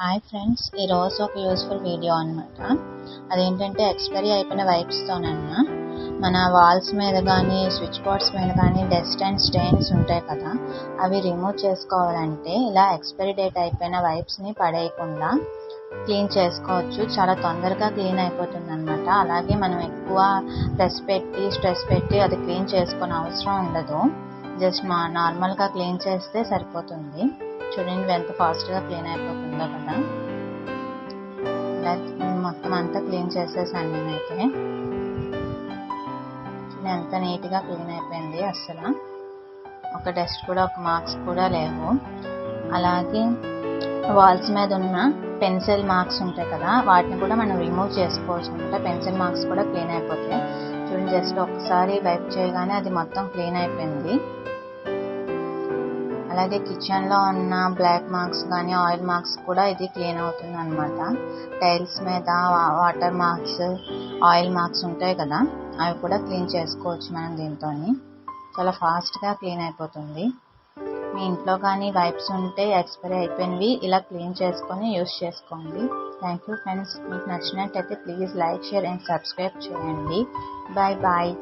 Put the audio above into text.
Hi friends, ఈరోజు ఒక useful video అనమాట. అదేంటంటే ఎక్స్పైరీ అయిపోయిన వైప్స్తోనన్నా మన వాల్స్ మీద కానీ స్విచ్ బోర్డ్స్ మీద కానీ డస్ట్ అండ్ స్టెయిన్స్ ఉంటాయి కదా, అవి రిమూవ్ చేసుకోవాలంటే ఇలా ఎక్స్పైరీ డేట్ అయిపోయిన వైప్స్ని పడేయకుండా క్లీన్ చేసుకోవచ్చు. చాలా తొందరగా క్లీన్ అయిపోతుంది అనమాట. అలాగే మనం ఎక్కువ స్ట్రెస్ పెట్టి అది క్లీన్ చేసుకునే అవసరం ఉండదు. జస్ట్ నార్మల్గా క్లీన్ చేస్తే సరిపోతుంది. చూడండి ఎంత ఫాస్ట్గా క్లీన్ అయిపోతుందో కదా. ఇలా మొత్తం అంతా క్లీన్ చేసేసాను నేనైతే. చూడండి ఎంత నీట్గా క్లీన్ అయిపోయింది. అస్సలు ఒక డస్ట్ కూడా ఒక మార్క్స్ కూడా లేవు. అలాగే వాల్స్ మీద ఉన్న పెన్సిల్ మార్క్స్ ఉంటాయి కదా, వాటిని కూడా మనం రిమూవ్ చేసుకోవచ్చు అనమాట. పెన్సిల్ మార్క్స్ కూడా క్లీన్ అయిపోతాయి. చూడండి జస్ట్ ఒకసారి వైప్ చేయగానే అది మొత్తం క్లీన్ అయిపోయింది. అలాగే కిచెన్లో ఉన్న బ్లాక్ మార్క్స్ కానీ ఆయిల్ మార్క్స్ కూడా ఇది క్లీన్ అవుతుంది అనమాట. టైల్స్ మీద వాటర్ మార్క్స్, ఆయిల్ మార్క్స్ ఉంటాయి కదా, అవి కూడా క్లీన్ చేసుకోవచ్చు మనం దీంతో. చాలా ఫాస్ట్గా క్లీన్ అయిపోతుంది. మీ ఇంట్లో కానీ వైప్స్ ఉంటే ఎక్స్పైరీ అయిపోయినవి ఇలా క్లీన్ చేసుకొని యూస్ చేసుకోండి. Thank you friends. మీకు నచ్చినట్టయితే please like, share and subscribe చేయండి. Bye bye.